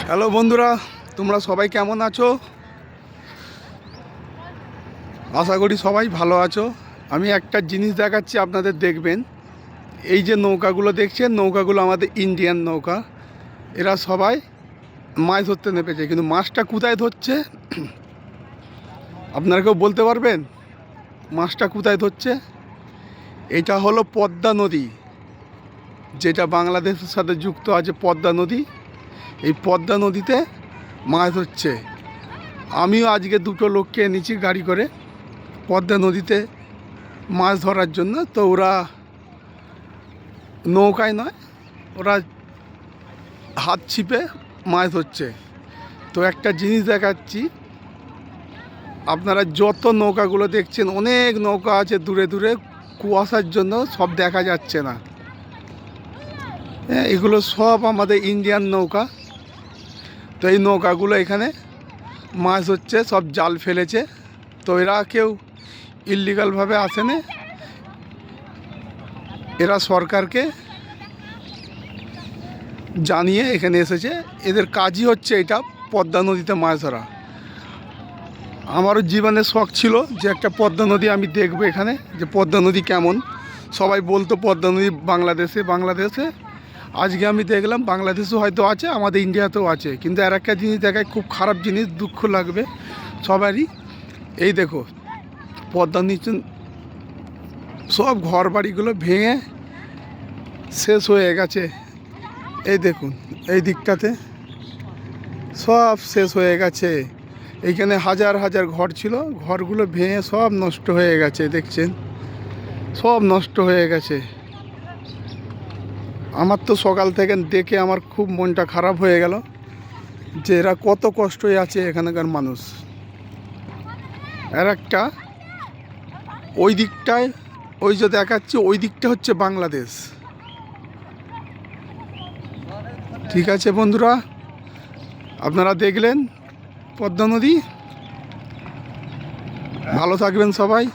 Hello বন্ধুরা, তোমরা সবাই কেমন আছো? আশা করি সবাই ভালো আছো। আমি একটা জিনিস দেখাচ্ছি, আপনাদের দেখবেন। এই যে নৌকাগুলো দেখছেন, নৌকাগুলো আমাদের ইন্ডিয়ান নৌকা। এরা সবাই মাছ ধরতে নেমেছে, কিন্তু মাছটা কোথায় ধরছে আপনারা কেউ বলতে পারবেন? মাছটা কোথায় ধরছে? এটা হলো পদ্মা নদী, যেটা বাংলাদেশের সাথে যুক্ত আছে। পদ্মা নদী, এই পদ্মা নদীতে মাছ ধরছে। আমিও আজকে দুটো লোককে এনেছি গাড়ি করে পদ্মা নদীতে মাছ ধরার জন্য। তো ওরা নৌকায় নয়, ওরা হাত ছিপে মাছ ধরছে। তো একটা জিনিস দেখাচ্ছি, আপনারা যত নৌকাগুলো দেখছেন, অনেক নৌকা আছে দূরে দূরে, কুয়াশার জন্য সব দেখা যাচ্ছে না। এগুলো সব আমাদের ইন্ডিয়ান নৌকা। তো এই নৌকাগুলো এখানে মাছ হচ্ছে, সব জাল ফেলেছে। তো এরা কেউ ইললিগালভাবে আসেনি, এরা সরকারকে জানিয়ে এখানে এসেছে। এদের কাজই হচ্ছে এটা, পদ্মা নদীতে মাছ ধরা। আমারও জীবনে শখ ছিল যে একটা পদ্মা নদী আমি দেখবো এখানে, যে পদ্মা নদী কেমন। সবাই বলতো পদ্মা নদী বাংলাদেশে। আজকে আমি দেখলাম বাংলাদেশেও হয়তো আছে, আমাদের ইন্ডিয়াতেও আছে। কিন্তু আর একটা জিনিস দেখায়, খুব খারাপ জিনিস, দুঃখ লাগবে সবারই। এই দেখো, পদ্মা নিচে সব ঘর বাড়িগুলো ভেঙে শেষ হয়ে গেছে। এই দেখুন, এই দিকটাতে সব শেষ হয়ে গেছে। এইখানে হাজার হাজার ঘর ছিল, ঘরগুলো ভেঙে সব নষ্ট হয়ে গেছে। দেখছেন, সব নষ্ট হয়ে গেছে। আমার তো সকাল থেকে দেখে আমার খুব মনটা খারাপ হয়ে গেল, যে এরা কত কষ্টই আছে এখানকার মানুষ। আর একটা ওই দিকটায়, ওই যে দেখাচ্ছি, ওই দিকটা হচ্ছে বাংলাদেশ। ঠিক আছে বন্ধুরা, আপনারা দেখলেন পদ্মা নদী। ভালো থাকবেন সবাই।